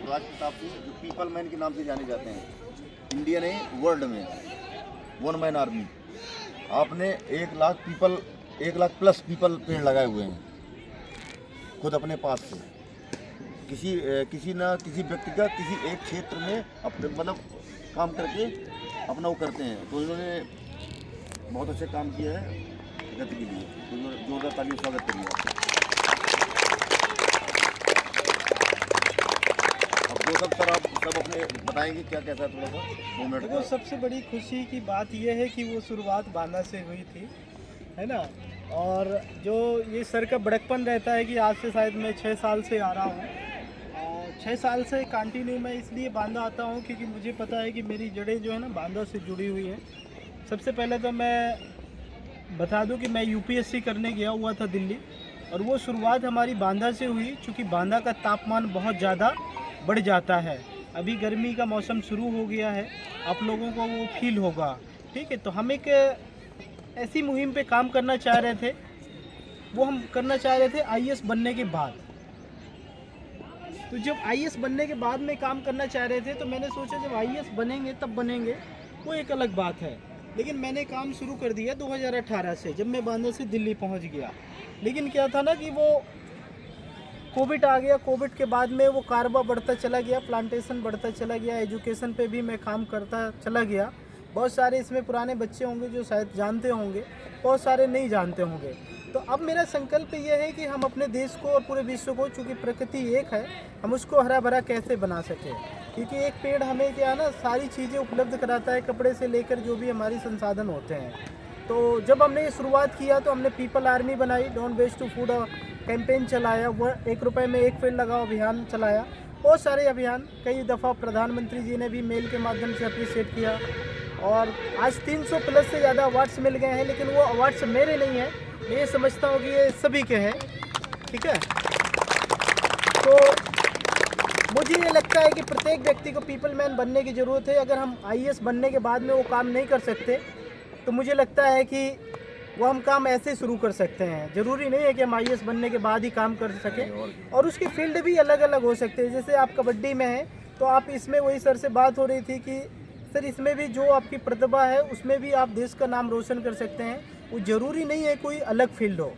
राजप्रताप सिंह जो people man के नाम से जाने जाते हैं, इंडिया ने वर्ल्ड में वन मैन आर्मी। आपने 1 लाख प्लस पीपल पेड़ लगाए हुए हैं खुद अपने पास से। किसी व्यक्ति का किसी एक क्षेत्र में अपने मतलब काम करके अपना वो करते हैं, तो इन्होंने बहुत अच्छा काम किया है जगत के लिए। तो जोरदार ताली से स्वागत करिए। अब दो सर आप सब अपने बताएंगे क्या कैसा है, थोड़ा सा 2 मिनट देखो, सबसे बड़ी खुशी की बात यह है कि वो शुरुआत बांदा से हुई थी, है ना। और जो ये सर का बड़कपन रहता है कि आज से शायद मैं 6 साल से आ रहा हूँ, और 6 साल से कंटिन्यू मैं इसलिए बांदा आता हूँ क्योंकि मुझे पता है कि मेरी जड़ें जो है ना बांदा से जुड़ी हुई हैं। सबसे पहले तो मैं बता दूं कि मैं यूपीएससी करने गया हुआ था दिल्ली, और वो शुरुआत हमारी बांदा से हुई क्योंकि बांदा का तापमान बहुत ज़्यादा बढ़ जाता है। अभी गर्मी का मौसम शुरू हो गया है, आप लोगों को वो फील होगा, ठीक है। तो हम एक ऐसी मुहिम पे काम करना चाह रहे थे, वो हम करना चाह रहे थे आईएएस बनने के बाद। तो जब आईएएस बनने के बाद में काम करना चाह रहे थे, तो मैंने सोचा जब आईएएस बनेंगे तब बनेंगे, वो एक अलग बात है। लेकिन मैंने काम शुरू कर दिया 2018 से, जब मैं बांदा से दिल्ली पहुंच गया। लेकिन क्या था ना कि वो कोविड आ गया, कोविड के बाद में वो कारबा बढ़ता चला गया, प्लांटेशन बढ़ता चला गया, एजुकेशन पे भी मैं काम करता चला गया। बहुत सारे इसमें पुराने बच्चे होंगे जो शायद जानते होंगे, बहुत सारे नहीं जानते होंगे। तो अब मेरा संकल्प ये है कि हम अपने देश को और पूरे विश्व को, चूँकि प्रकृति एक है, हम उसको हरा भरा कैसे बना सकें। क्योंकि एक पेड़ हमें क्या है ना सारी चीज़ें उपलब्ध कराता है, कपड़े से लेकर जो भी हमारी संसाधन होते हैं। तो जब हमने ये शुरुआत किया तो हमने पीपल आर्मी बनाई, don't waste to food campaign चलाया, वो 1 रुपये में 1 पेड़ लगाओ अभियान चलाया। बहुत सारे अभियान कई दफ़ा प्रधानमंत्री जी ने भी मेल के माध्यम से अप्रिशिएट किया, और आज 300 प्लस से ज़्यादा अवार्ड्स मिल गए हैं। लेकिन वो अवार्ड्स मेरे नहीं हैं, मैं ये समझता हूँ कि ये सभी के हैं, ठीक है। तो मुझे ये लगता है कि प्रत्येक व्यक्ति को पीपल मैन बनने की ज़रूरत है। अगर हम आईएएस बनने के बाद में वो काम नहीं कर सकते, तो मुझे लगता है कि वो हम काम ऐसे शुरू कर सकते हैं। ज़रूरी नहीं है कि हम आईएएस बनने के बाद ही काम कर सकें, और उसके फील्ड भी अलग अलग हो सकते हैं। जैसे आप कबड्डी में हैं, तो आप इसमें वही सर से बात हो रही थी कि सर इसमें भी जो आपकी प्रतिभा है उसमें भी आप देश का नाम रोशन कर सकते हैं। वो ज़रूरी नहीं है कोई अलग फील्ड हो,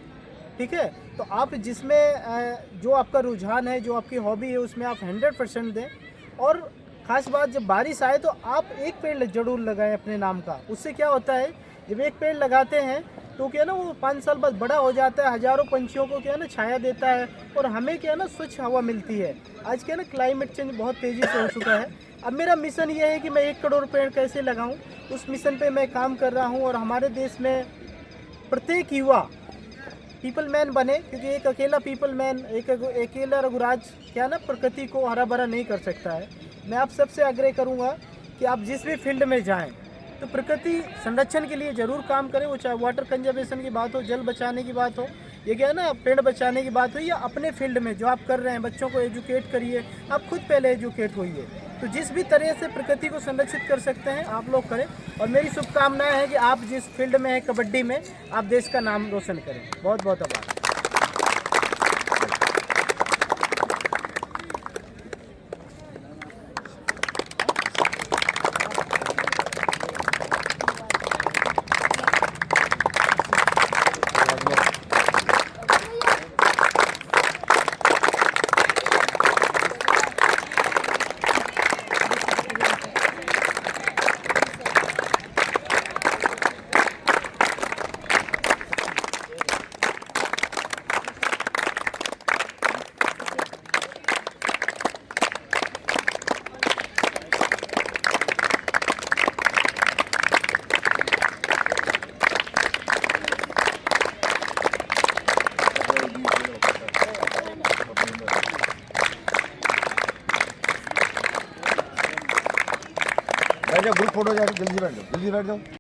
ठीक है। तो आप जिसमें जो आपका रुझान है, जो आपकी हॉबी है, उसमें आप 100% दें। और ख़ास बात, जब बारिश आए तो आप एक पेड़ ज़रूर लगाएं अपने नाम का। उससे क्या होता है, जब एक पेड़ लगाते हैं तो क्या ना वो 5 साल बाद बड़ा हो जाता है, हज़ारों पंछियों को क्या ना छाया देता है, और हमें क्या ना स्वच्छ हवा मिलती है। आज क्या ना क्लाइमेट चेंज बहुत तेज़ी से हो चुका है। अब मेरा मिशन ये है कि मैं 1 करोड़ पेड़ कैसे लगाऊं, उस मिशन पे मैं काम कर रहा हूं। और हमारे देश में प्रत्येक युवा पीपल मैन बने, क्योंकि एक अकेला पीपल मैन, एक अकेला रघुराज क्या ना प्रकृति को हरा भरा नहीं कर सकता है। मैं आप सबसे आग्रह करूंगा कि आप जिस भी फील्ड में जाएं तो प्रकृति संरक्षण के लिए ज़रूर काम करें। वो चाहे वाटर कंजर्वेशन की बात हो, जल बचाने की बात हो, ये क्या है ना पेड़ बचाने की बात हो, या अपने फील्ड में जो आप कर रहे हैं बच्चों को एजुकेट करिए। आप खुद पहले एजुकेट होइए। तो जिस भी तरह से प्रकृति को संरक्षित कर सकते हैं आप लोग करें। और मेरी शुभकामनाएं हैं कि आप जिस फील्ड में हैं, कबड्डी में, आप देश का नाम रोशन करें। बहुत बहुत आभार। बैठ जाओ, ग्रुप फोटो, जल्दी बैठ जाओ, जल्दी बैठ जाओ।